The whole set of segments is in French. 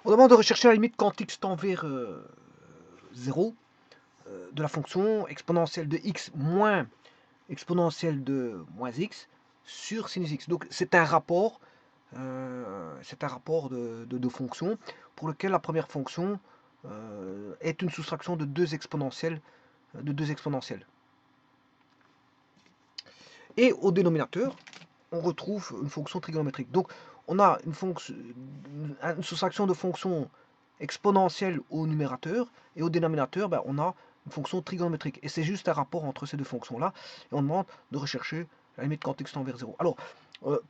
On demande de rechercher la limite quand x tend vers 0 de la fonction exponentielle de x moins exponentielle de moins x sur sinus x. Donc c'est un rapport de fonctions pour lequel la première fonction est une soustraction de deux exponentielles. Et au dénominateur, on retrouve une fonction trigonométrique. Donc on a une soustraction de fonctions exponentielle au numérateur, et au dénominateur, ben, on a une fonction trigonométrique. Et c'est juste un rapport entre ces deux fonctions-là, et on demande de rechercher la limite quand x tend vers 0. Alors,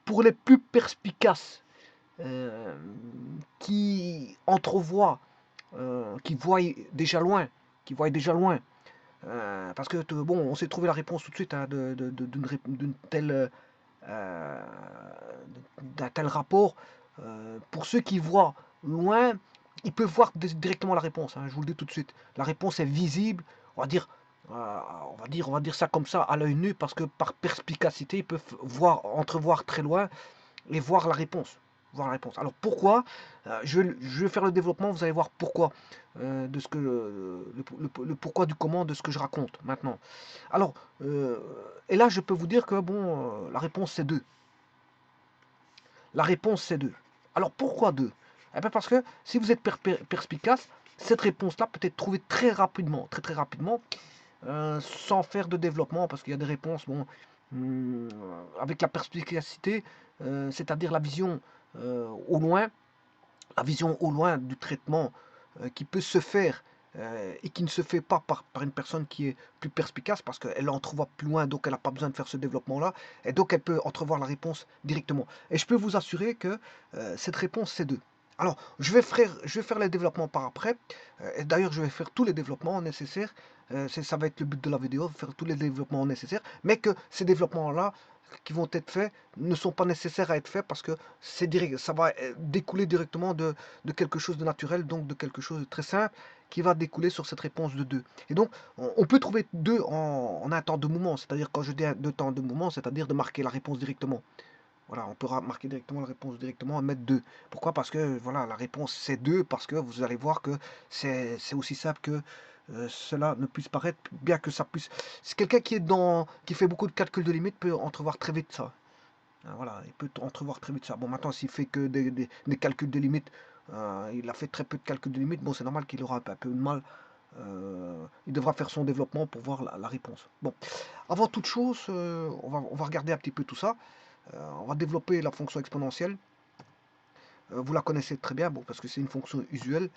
pour les plus perspicaces, qui entrevoient, qui voient déjà loin, parce que bon, on s'est trouvé la réponse tout de suite hein, d'une telle d'un tel rapport. Pour ceux qui voient loin, ils peuvent voir directement la réponse. Hein, je vous le dis tout de suite. La réponse est visible. On va dire, on va dire ça comme ça à l'œil nu parce que par perspicacité, ils peuvent entrevoir très loin et voir la réponse. Alors pourquoi je vais faire le développement, vous allez voir pourquoi de ce que le pourquoi du comment de ce que je raconte maintenant. Alors et là je peux vous dire que bon la réponse c'est 2. La réponse c'est 2. Alors pourquoi 2? Eh bien parce que si vous êtes perspicace, cette réponse-là peut être trouvée très rapidement, très rapidement, sans faire de développement, parce qu'il y a des réponses, bon, avec la perspicacité, c'est-à-dire la vision au loin du traitement qui peut se faire et qui ne se fait pas par une personne qui est plus perspicace parce qu'elle entrevoit plus loin, donc elle n'a pas besoin de faire ce développement-là, et donc elle peut entrevoir la réponse directement. Et je peux vous assurer que cette réponse, c'est 2. Alors, je vais faire les développements par après, et d'ailleurs je vais faire tous les développements nécessaires, ça va être le but de la vidéo, faire tous les développements nécessaires, mais que ces développements-là qui vont être faits ne sont pas nécessaires à être faits parce que ça va découler directement de quelque chose de naturel, donc de quelque chose de très simple qui va découler sur cette réponse de 2. Et donc, on peut trouver 2 en un temps de mouvement, c'est-à-dire quand je dis 2 temps de mouvement, c'est-à-dire de marquer la réponse directement. Voilà, on peut marquer directement la réponse directement et mettre 2. Pourquoi? Parce que voilà, la réponse c'est 2, parce que vous allez voir que c'est aussi simple que cela ne puisse paraître, bien que ça puisse. C'est quelqu'un qui fait beaucoup de calculs de limites peut entrevoir très vite ça. Voilà, il peut entrevoir très vite ça. Bon, maintenant, s'il fait que des calculs de limites, il a fait très peu de calculs de limites, bon, c'est normal qu'il aura un peu de mal. Il devra faire son développement pour voir la réponse. Bon, avant toute chose, on va regarder un petit peu tout ça. On va développer la fonction exponentielle. Vous la connaissez très bien, bon, parce que c'est une fonction usuelle.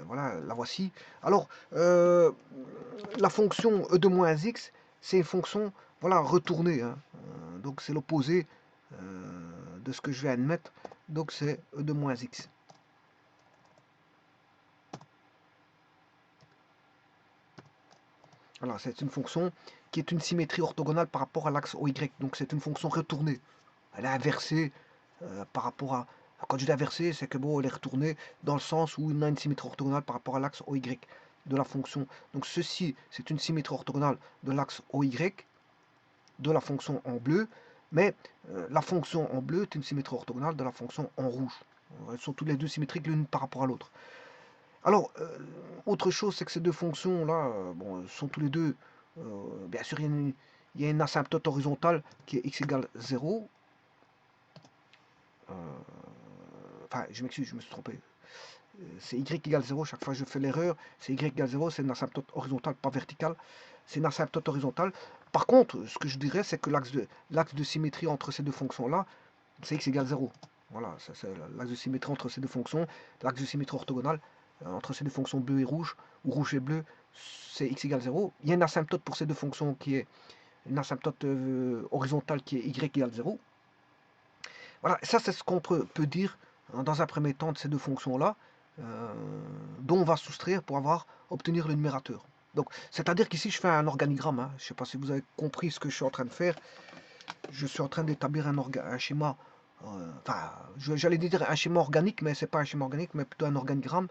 Voilà, la voici. Alors, la fonction e de moins x, c'est une fonction voilà, retournée. Hein. Donc, c'est l'opposé de ce que je vais admettre. Donc, c'est e de moins x. Voilà, c'est une fonction qui est une symétrie orthogonale par rapport à l'axe OY. Donc, c'est une fonction retournée. Elle est inversée par rapport à. Quand je dis inversée, c'est que bon, elle est retournée dans le sens où il a une symétrie orthogonale par rapport à l'axe OY de la fonction. Donc ceci, c'est une symétrie orthogonale de l'axe OY de la fonction en bleu, mais la fonction en bleu est une symétrie orthogonale de la fonction en rouge. Elles sont toutes les deux symétriques l'une par rapport à l'autre. Alors, autre chose, c'est que ces deux fonctions-là, bon, sont tous les deux, bien sûr, il y a une asymptote horizontale qui est x égale 0. Enfin, je m'excuse, je me suis trompé. C'est y égale 0, chaque fois je fais l'erreur, c'est y égale 0, c'est une asymptote horizontale, pas verticale, c'est une asymptote horizontale. Par contre, ce que je dirais, c'est que l'axe de symétrie entre ces deux fonctions-là, c'est x égale 0. Voilà, c'est l'axe de symétrie entre ces deux fonctions, l'axe de symétrie orthogonale entre ces deux fonctions bleu et rouge, ou rouge et bleu, c'est x égale 0. Il y a une asymptote pour ces deux fonctions qui est une asymptote horizontale qui est y égale 0. Voilà, ça c'est ce qu'on peut dire hein, dans un premier temps de ces deux fonctions-là, dont on va soustraire pour obtenir le numérateur. Donc, c'est-à-dire qu'ici je fais un organigramme. Hein. Je ne sais pas si vous avez compris ce que je suis en train de faire. Je suis en train d'établir un schéma, enfin, j'allais dire un schéma organique, mais c'est pas un schéma organique, mais plutôt un organigramme.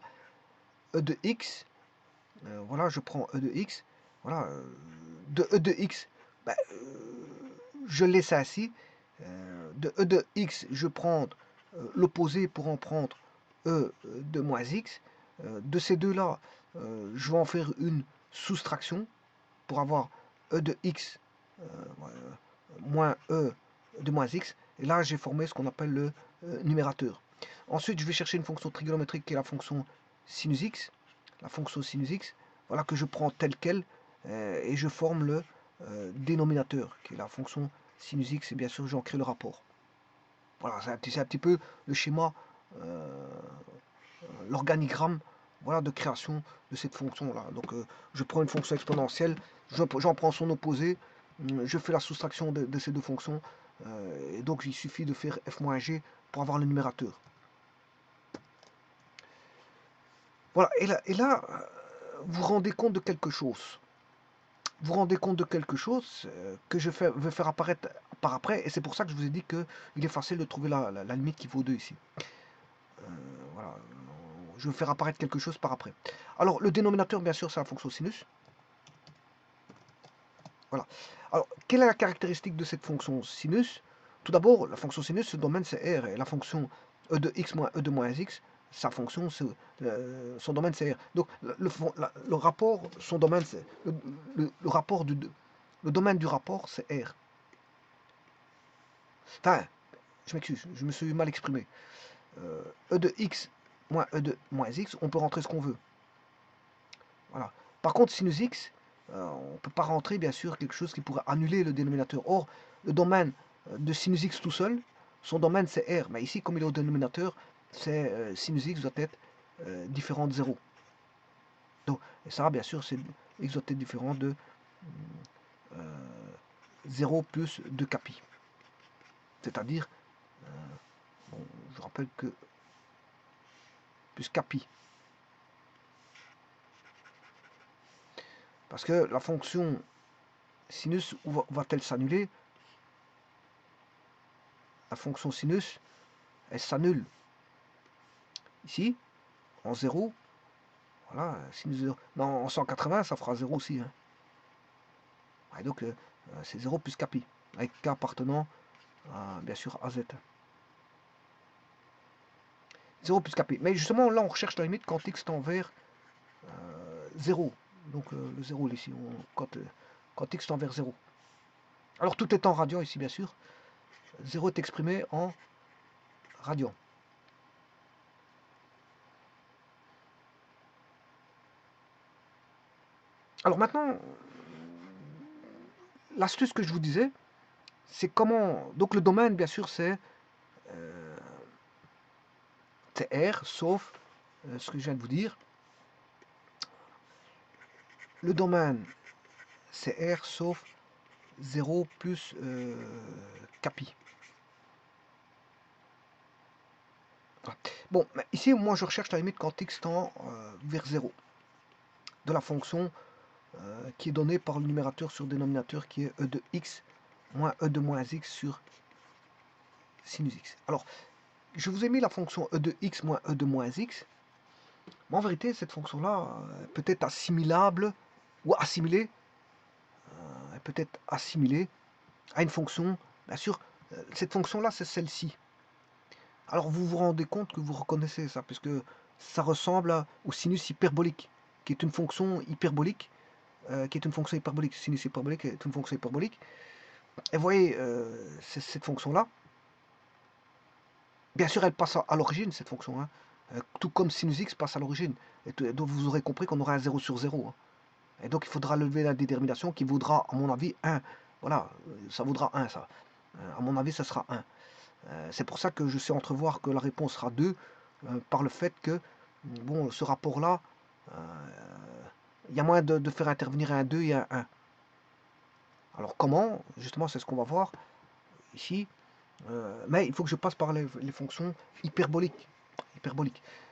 E de x, voilà, je prends E de x, voilà, de E de x, ben, je laisse ainsi. De E de x, je prends l'opposé pour en prendre e de moins x. De ces deux-là, je vais en faire une soustraction pour avoir e de x moins e de moins x. Et là, j'ai formé ce qu'on appelle le numérateur. Ensuite, je vais chercher une fonction trigonométrique qui est la fonction sinus x. La fonction sinus x, voilà, que je prends telle qu'elle et je forme le dénominateur qui est la fonction sinus x. Et bien sûr, j'en crée le rapport. Voilà, c'est un petit peu le schéma, l'organigramme, voilà, de création de cette fonction-là. Donc, je prends une fonction exponentielle, j'en prends son opposé, je fais la soustraction de ces deux fonctions, et donc il suffit de faire f moins g pour avoir le numérateur. Voilà, et là vous vous rendez compte de quelque chose. Vous vous rendez compte de quelque chose que je vais faire apparaître par après, et c'est pour ça que je vous ai dit qu'il est facile de trouver la limite qui vaut 2 ici. Voilà, je vais faire apparaître quelque chose par après. Alors, le dénominateur, bien sûr, c'est la fonction sinus. Voilà. Alors, quelle est la caractéristique de cette fonction sinus? Tout d'abord, la fonction sinus, ce domaine, c'est R, et la fonction e de x moins e de moins x, sa fonction, son domaine, c'est R. Donc, le rapport, son domaine, c'est le rapport le domaine du rapport, c'est R. Enfin, je m'excuse, je me suis mal exprimé. E de x moins e de moins x, on peut rentrer ce qu'on veut. Voilà. Par contre, sinus x, on ne peut pas rentrer, bien sûr, quelque chose qui pourrait annuler le dénominateur. Or, le domaine de sinus x tout seul, son domaine c'est R. Mais ici, comme il est au dénominateur, c'est sinus x doit être différent de 0. Donc, et ça, bien sûr, x doit être différent de 0 plus 2 capi. C'est-à-dire, bon, je rappelle que plus capi. Parce que la fonction sinus, où va-t-elle s'annuler? La fonction sinus, elle s'annule ici, en 0. Voilà, sinus 0. Non, en 180, ça fera 0 aussi. Hein. Et donc, c'est 0 plus capi, avec k appartenant, bien sûr, à z. 0 plus capi. Mais justement, là, on recherche la limite quand x tend vers 0. Donc, le 0 ici, quand x tend vers 0. Alors, tout est en radian ici, bien sûr. 0 est exprimé en radian. Alors maintenant, l'astuce que je vous disais, c'est comment... Donc le domaine, bien sûr, c'est R, sauf ce que je viens de vous dire. Le domaine, c'est R, sauf 0 plus capi. Voilà. Bon, ici, moi, je recherche la limite quand x tend vers 0 de la fonction qui est donnée par le numérateur sur le dénominateur qui est e de x moins e de moins x sur sinus x. Alors, je vous ai mis la fonction e de x moins e de moins x. Mais en vérité, cette fonction-là peut être assimilable ou assimilée, peut être assimilée à une fonction. Bien sûr, cette fonction-là, c'est celle-ci. Alors, vous vous rendez compte que vous reconnaissez ça, puisque ça ressemble au sinus hyperbolique, qui est une fonction hyperbolique, sinus hyperbolique est une fonction hyperbolique. Et vous voyez, cette fonction-là, bien sûr, elle passe à l'origine, cette fonction, hein, tout comme sinus x passe à l'origine. Et donc, vous aurez compris qu'on aura un 0 sur 0. Hein. Et donc, il faudra lever la détermination qui vaudra, à mon avis, 1. Voilà, ça vaudra 1, ça. À mon avis, ça sera 1. C'est pour ça que je sais entrevoir que la réponse sera 2, par le fait que, bon, ce rapport-là, il y a moyen de faire intervenir un 2 et un 1. Alors, comment? Justement, c'est ce qu'on va voir ici. Mais il faut que je passe par les fonctions hyperboliques.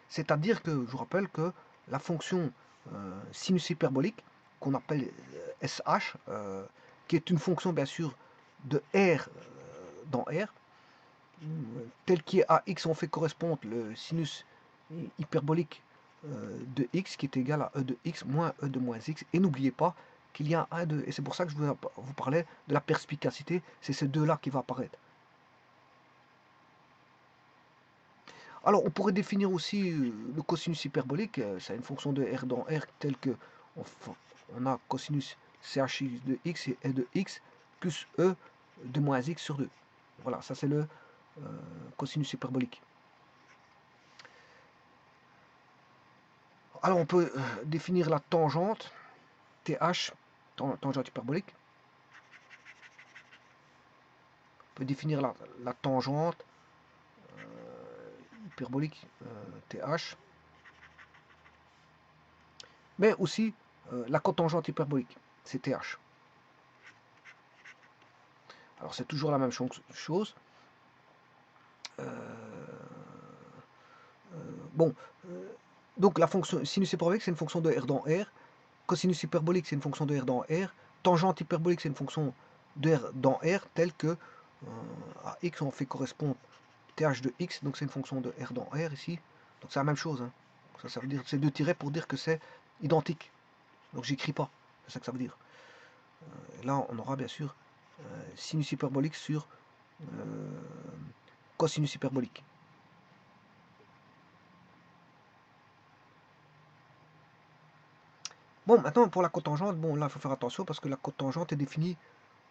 C'est-à-dire que, je vous rappelle que la fonction sinus hyperbolique, qu'on appelle SH, qui est une fonction bien sûr de R dans R, tel qui est à x, on fait correspondre le sinus hyperbolique de x qui est égal à e de x moins e de moins x. Et n'oubliez pas qu'il y a un 2. Et c'est pour ça que je vous parlais de la perspicacité. C'est ces deux-là qui vont apparaître. Alors, on pourrait définir aussi le cosinus hyperbolique. C'est une fonction de R dans R telle que on a cosinus CHX de X et de X plus E de moins X sur 2. Voilà, ça c'est le cosinus hyperbolique. Alors, on peut définir la tangente, TH, tangente hyperbolique. On peut définir la tangente hyperbolique, TH. Mais aussi la cotangente hyperbolique, c'est TH. Alors, c'est toujours la même chose. Bon, donc la fonction sinus hyperbolique, c'est une fonction de R dans R. Cosinus hyperbolique, c'est une fonction de R dans R. Tangente hyperbolique, c'est une fonction de R dans R, telle que à X, on fait correspondre TH de X, donc c'est une fonction de R dans R ici. Donc c'est la même chose. Hein. Ça veut dire, c'est deux tirets pour dire que c'est identique. Donc j'écris pas, c'est ça que ça veut dire. Là, on aura bien sûr sinus hyperbolique sur cosinus hyperbolique. Bon, maintenant pour la cotangente, bon là il faut faire attention parce que la cotangente est définie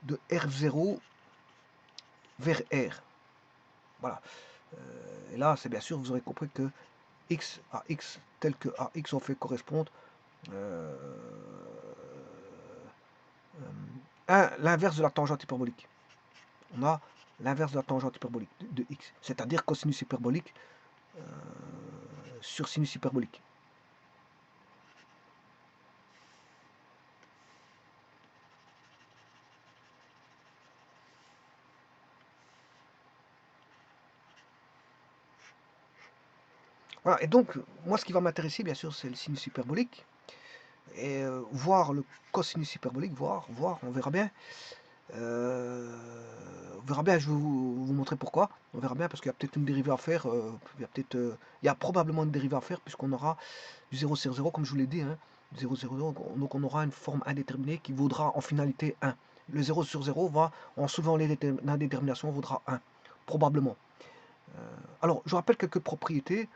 de R0 vers R. Voilà. Et là, c'est bien sûr, vous aurez compris que X à X tel que à X on fait correspondre l'inverse de la tangente hyperbolique. On a l'inverse de la tangente hyperbolique de X, c'est-à-dire cosinus hyperbolique sur sinus hyperbolique. Voilà, et donc, moi, ce qui va m'intéresser, bien sûr, c'est le sinus hyperbolique. Et voir le cosinus hyperbolique, voir, on verra bien. On verra bien, je vais vous montrer pourquoi. On verra bien parce qu'il y a peut-être une dérivée à faire. Il y a probablement une dérivée à faire puisqu'on aura du 0 sur 0, comme je vous l'ai dit. Hein, 0, 0, donc on aura une forme indéterminée qui vaudra en finalité 1. Le 0 sur 0 va, en soulevant l'indétermination, vaudra 1, probablement. Alors, je rappelle quelques propriétés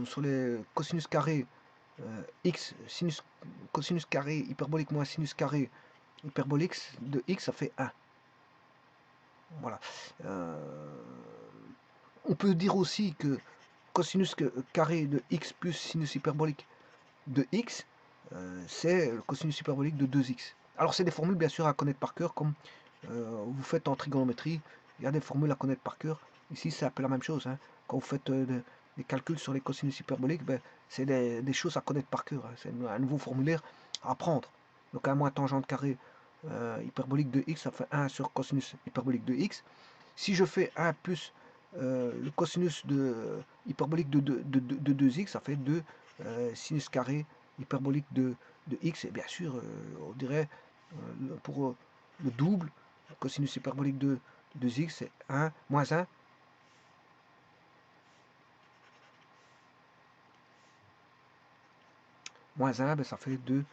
sur les cosinus carré x, cosinus carré hyperbolique moins sinus carré hyperbolique de x, ça fait 1. Voilà. On peut dire aussi que cosinus carré de x plus sinus hyperbolique de x, c'est le cosinus hyperbolique de 2x. Alors c'est des formules bien sûr à connaître par cœur, comme vous faites en trigonométrie, il y a des formules à connaître par cœur. Ici c'est un peu la même chose. Hein. Quand vous faites des calculs sur les cosinus hyperboliques, ben, c'est des choses à connaître par cœur. Hein. C'est un nouveau formulaire à apprendre. Donc 1 moins tangente carré hyperbolique de x, ça fait 1 sur cosinus hyperbolique de x. Si je fais 1 plus le cosinus hyperbolique de 2x, ça fait 2 sinus carré hyperbolique de x. Et bien sûr, on dirait pour le double, le cosinus hyperbolique de 2x, c'est 1 moins 1. Moins 1, ben ça fait 2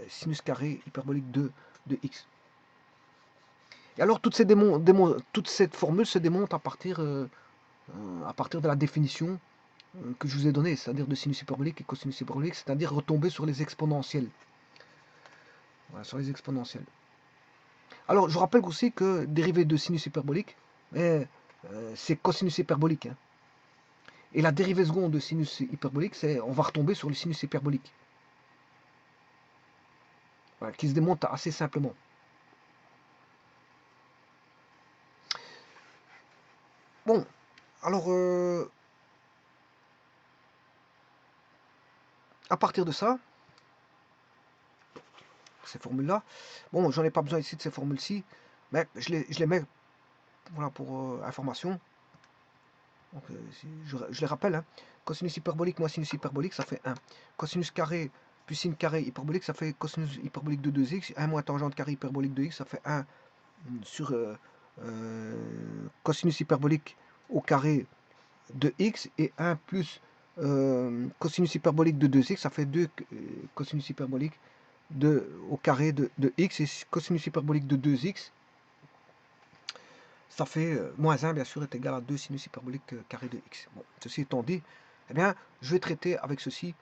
sinus carré hyperbolique de x. Et alors, toute cette formule se démonte à partir de la définition que je vous ai donnée, c'est-à-dire de sinus hyperbolique et cosinus hyperbolique, c'est-à-dire retomber sur les exponentielles. Voilà, sur les exponentielles. Alors, je rappelle aussi que dérivée de sinus hyperbolique, c'est cosinus hyperbolique. Hein. Et la dérivée seconde de sinus hyperbolique, on va retomber sur le sinus hyperbolique. Voilà, qui se démonte assez simplement. Bon, alors, à partir de ça, ces formules-là, bon, j'en ai pas besoin ici de ces formules-ci, mais je les mets voilà, pour information. Donc, je les rappelle, hein. Cosinus hyperbolique moins sinus hyperbolique, ça fait 1. Cosinus carré plus sin carré hyperbolique, ça fait cosinus hyperbolique de 2x. 1 moins tangente carré hyperbolique de x, ça fait 1 sur cosinus hyperbolique au carré de x. Et 1 plus cosinus hyperbolique de 2x, ça fait 2 cosinus hyperbolique au carré de x. Et cosinus hyperbolique de 2x, ça fait moins 1, bien sûr, est égal à 2 sinus hyperbolique carré de x. Bon, ceci étant dit, eh bien, je vais traiter avec ceci,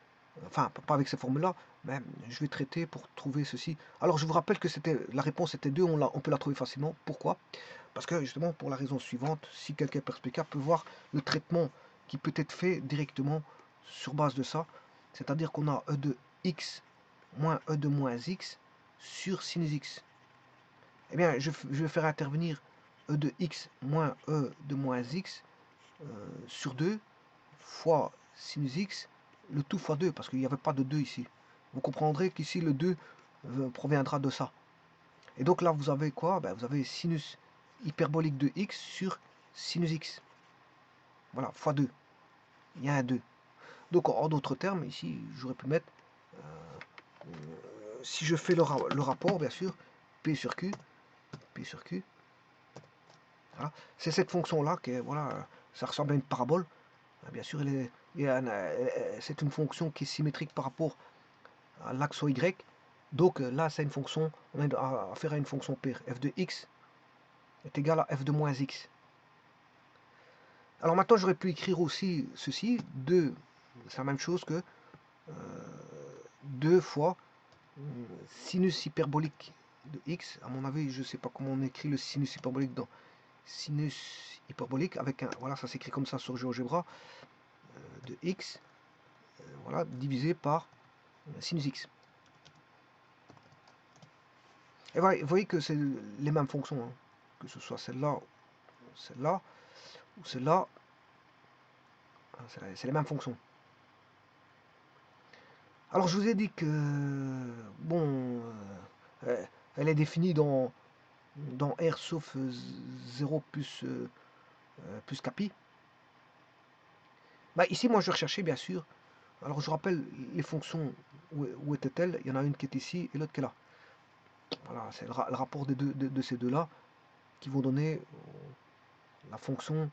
enfin, pas avec ces formules-là, mais je vais traiter pour trouver ceci. Alors, je vous rappelle que la réponse était 2, on peut la trouver facilement. Pourquoi? Parce que, justement, pour la raison suivante, si quelqu'un est perspicace peut voir le traitement qui peut être fait directement sur base de ça, c'est-à-dire qu'on a e de x moins e de moins x sur sinus x. Eh bien, je vais faire intervenir e de x moins e de moins x sur 2 fois sinus x, le tout fois 2, parce qu'il n'y avait pas de 2 ici. Vous comprendrez qu'ici, le 2 proviendra de ça. Et donc là, vous avez quoi? Ben, vous avez sinus hyperbolique de x sur sinus x. Voilà, fois 2. Il y a un 2. Donc, en d'autres termes, ici, j'aurais pu mettre, si je fais le rapport, bien sûr, P sur Q, voilà. C'est cette fonction-là qui est, voilà, ça ressemble à une parabole. Bien sûr, c'est une fonction qui est symétrique par rapport à l'axe Y. Donc là, c'est une fonction, on a affaire à une fonction paire. F de x est égal à f de moins x. Alors maintenant, j'aurais pu écrire aussi ceci, 2, c'est la même chose que 2 fois sinus hyperbolique de x. À mon avis, je ne sais pas comment on écrit le sinus hyperbolique dans sinus hyperbolique, avec un, voilà, ça s'écrit comme ça sur GeoGebra, de x, voilà, divisé par sinus x. Et voilà, vous voyez que c'est les mêmes fonctions, hein, que ce soit celle-là, ou celle-là, c'est les mêmes fonctions. Alors je vous ai dit que, bon, elle est définie dans R sauf 0 plus capi. Bah, ici, moi, je recherchais, bien sûr. Alors, je rappelle les fonctions, où étaient-elles? Il y en a une qui est ici et l'autre qui est là. Voilà, c'est le rapport de ces deux-là qui vont donner la fonction,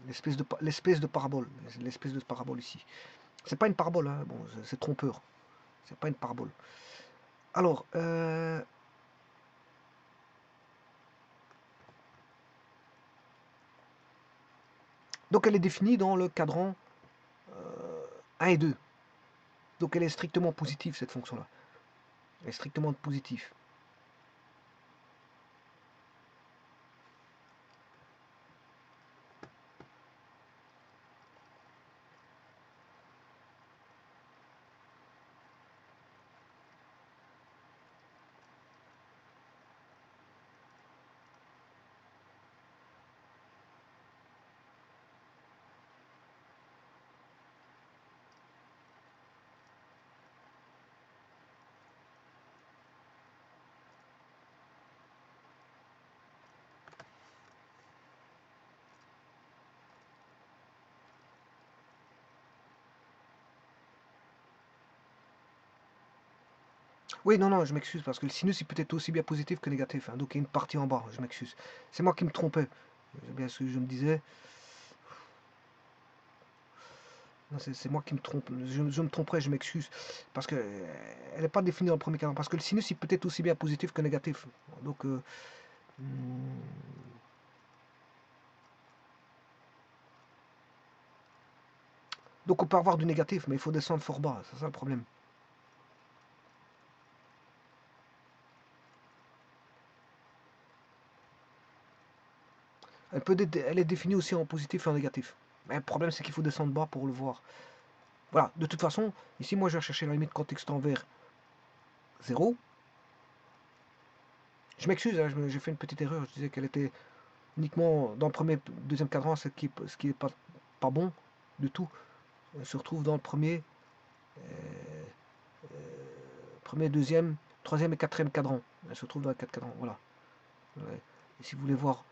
l'espèce de parabole. L'espèce de parabole ici. C'est pas une parabole, hein, bon, c'est trompeur. C'est pas une parabole. Alors, donc elle est définie dans le cadran 1 et 2. Donc elle est strictement positive, cette fonction-là. Elle est strictement positive. Oui, non, non, je m'excuse, parce que le sinus, il peut être aussi bien positif que négatif, hein, donc il y a une partie en bas, je m'excuse. C'est moi qui me trompais. C'est bien ce que je me disais. C'est moi qui me trompe. Je me tromperais, je m'excuse. Parce que elle n'est pas définie dans le premier cadran. Parce que le sinus, il peut être aussi bien positif que négatif. Donc, hmm, donc on peut avoir du négatif, mais il faut descendre fort bas. C'est ça le problème. Elle est définie aussi en positif et en négatif. Mais le problème, c'est qu'il faut descendre bas pour le voir. Voilà, de toute façon, ici, moi, je vais chercher la limite quand x tend vers 0. Je m'excuse, hein, j'ai fait une petite erreur. Je disais qu'elle était uniquement dans le premier, deuxième cadran, ce qui est pas bon du tout. On se retrouve dans le premier, deuxième, troisième et quatrième cadran. Elle se trouve dans les quatre cadrans, voilà. Ouais. Et si vous voulez voir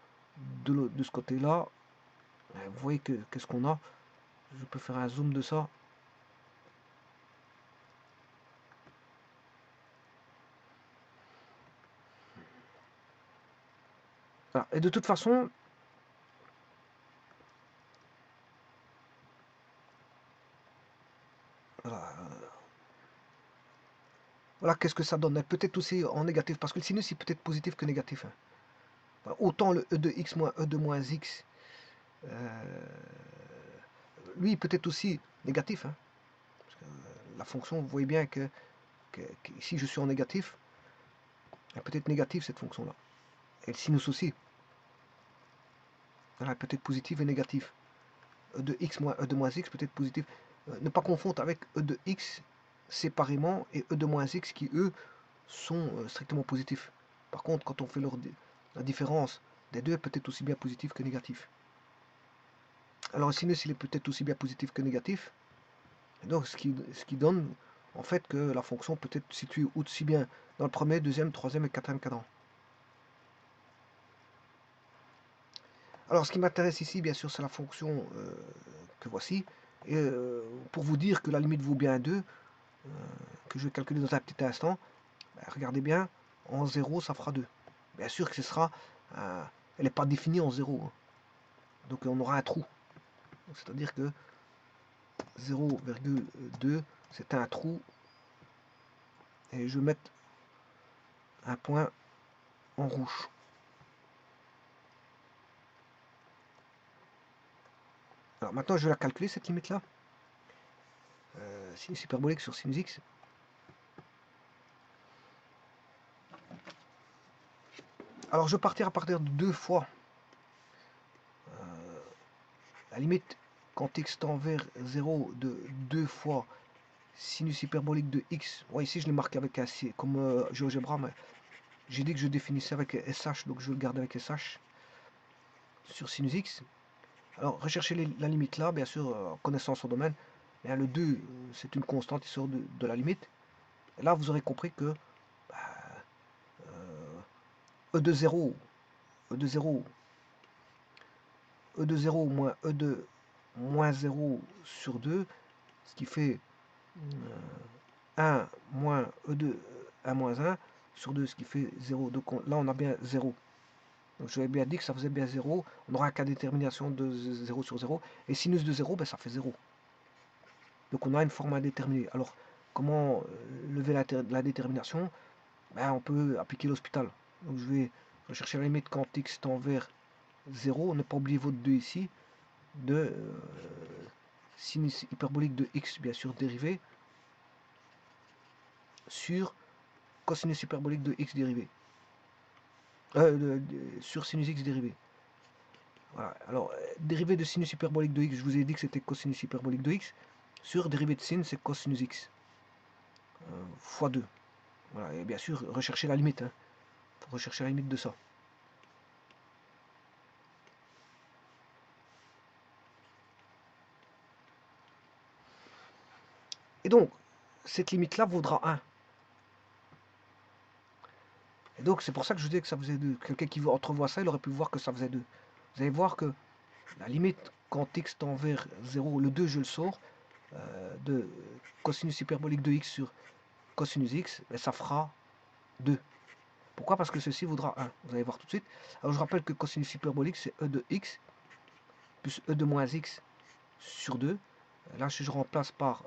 de ce côté-là, vous voyez qu'est-ce qu'on a. Je peux faire un zoom de ça. Voilà. Et de toute façon, voilà, voilà qu'est-ce que ça donne. Peut-être aussi en négatif, parce que le sinus, il peut être positif que négatif, hein. Autant le e de x moins e de moins x, lui peut être aussi négatif, hein, parce que la fonction, vous voyez bien que ici je suis en négatif, elle peut être négative cette fonction-là. Et le sinus aussi. Elle peut être positive et négative. E de x moins e de moins x peut être positif. Ne pas confondre avec e de x séparément et e de moins x qui, eux, sont strictement positifs. Par contre, quand on fait la différence des deux, elle peut être aussi bien positive que négative. Alors le sinus, il est peut-être aussi bien positif que négatif. Et donc, ce qui donne, en fait, que la fonction peut être située aussi bien dans le premier, deuxième, troisième et quatrième cadran. Alors, ce qui m'intéresse ici, bien sûr, c'est la fonction que voici. Et pour vous dire que la limite vaut bien 2, que je vais calculer dans un petit instant, ben, regardez bien, en 0, ça fera 2. Bien sûr que ce sera, elle n'est pas définie en 0. Hein. Donc, on aura un trou. C'est-à-dire que 0,2, c'est un trou. Et je vais mettre un point en rouge. Alors maintenant, je vais la calculer, cette limite-là. Sinus hyperbolique sur sinus x. Alors je vais partir à partir de 2 fois la limite quand x tend vers 0 de 2 fois sinus hyperbolique de x. Ouais, ici je l'ai marqué avec un C, comme GeoGebra, mais j'ai dit que je définissais avec SH, donc je vais le garder avec SH sur sinus x. Alors rechercher la limite là, bien sûr, connaissant son domaine. Et le 2, c'est une constante, il sort de la limite. Et là, vous aurez compris que E de 0, E de 0, E de 0 moins E de moins 0 sur 2, ce qui fait 1 moins E de 1 moins 1 sur 2, ce qui fait 0. Donc là, on a bien 0. Donc je l'avais bien dit que ça faisait bien 0. On aura un cas de détermination de 0 sur 0. Et sinus de 0, ben, ça fait 0. Donc on a une forme indéterminée. Alors, comment lever la détermination? Ben, on peut appliquer l'hospital. Donc je vais rechercher la limite quand x tend vers 0. Ne pas oublier votre 2 ici. De sinus hyperbolique de x, bien sûr, dérivé, sur cosinus hyperbolique de x dérivé. Sur sinus x dérivé. Voilà. Alors, dérivé de sinus hyperbolique de x, je vous ai dit que c'était cosinus hyperbolique de x. Sur dérivé de sin, c'est cosinus x. Fois 2. Voilà. Et bien sûr, rechercher la limite. Hein. Faut rechercher la limite de ça. Et donc, cette limite-là vaudra 1. Et donc, c'est pour ça que je dis que ça faisait 2. Quelqu'un qui entrevoit ça, il aurait pu voir que ça faisait 2. Vous allez voir que la limite, quand x tend vers 0, le 2, je le sors, de cosinus hyperbolique de x sur cosinus x, ben, ça fera 2. Pourquoi? Parce que ceci vaudra 1. Vous allez voir tout de suite. Alors, je rappelle que cosinus hyperbolique, c'est e de x plus e de moins x sur 2. Là, si je remplace par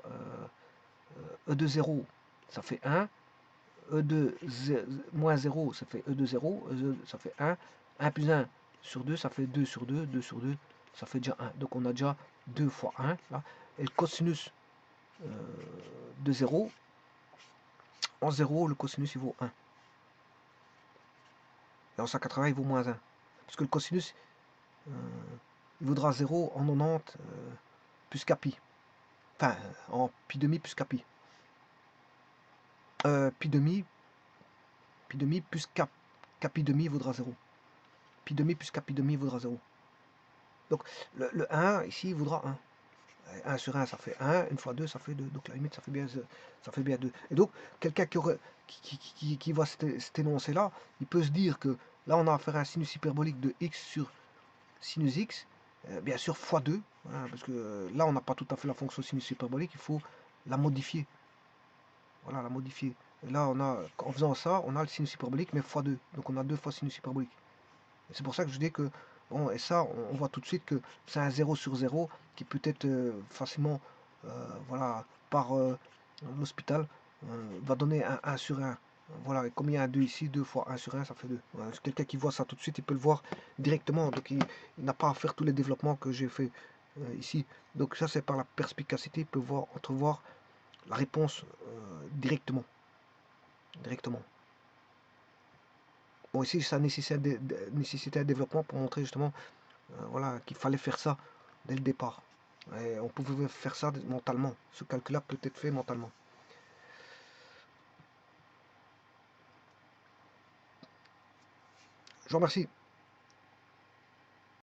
e de 0, ça fait 1. E de moins 0, ça fait e de 0. Ça fait 1. 1 plus 1 sur 2, ça fait 2 sur 2. 2 sur 2, ça fait déjà 1. Donc, on a déjà 2 fois 1. Là. Et le cosinus de 0, en 0, le cosinus, il vaut 1. Et en 180, il vaut moins 1. Parce que le cosinus, il vaudra 0 en 90 plus capi. Enfin, en pi demi plus capi. Pi demi plus capi demi vaudra 0. Pi demi plus capi demi vaudra 0. Donc, le 1, ici, il vaudra 1. 1 sur 1, ça fait 1. 1 fois 2, ça fait 2. Donc, la limite, ça fait bien 2. Et donc, quelqu'un qui voit cet énoncé-là, il peut se dire que là, on a affaire à un sinus hyperbolique de x sur sinus x, bien sûr, fois 2. Hein, parce que là, on n'a pas tout à fait la fonction sinus hyperbolique, il faut la modifier. Voilà, la modifier. Et là, en faisant ça, on a le sinus hyperbolique, mais fois 2. Donc, on a 2 fois sinus hyperbolique. C'est pour ça que je dis que, bon, et ça, on voit tout de suite que c'est un 0 sur 0 qui peut être facilement, voilà, par l'hospital, va donner un 1 sur 1. Voilà, et comme il y a un 2 ici, 2 fois 1 sur 1, ça fait 2. Voilà, quelqu'un qui voit ça tout de suite, il peut le voir directement. Donc il n'a pas à faire tous les développements que j'ai fait ici. Donc ça, c'est par la perspicacité, il peut voir, entrevoir la réponse directement. Directement. Bon, ici, ça nécessitait un développement pour montrer justement voilà, qu'il fallait faire ça dès le départ. Et on pouvait faire ça mentalement. Ce calcul-là peut être fait mentalement. Je vous remercie.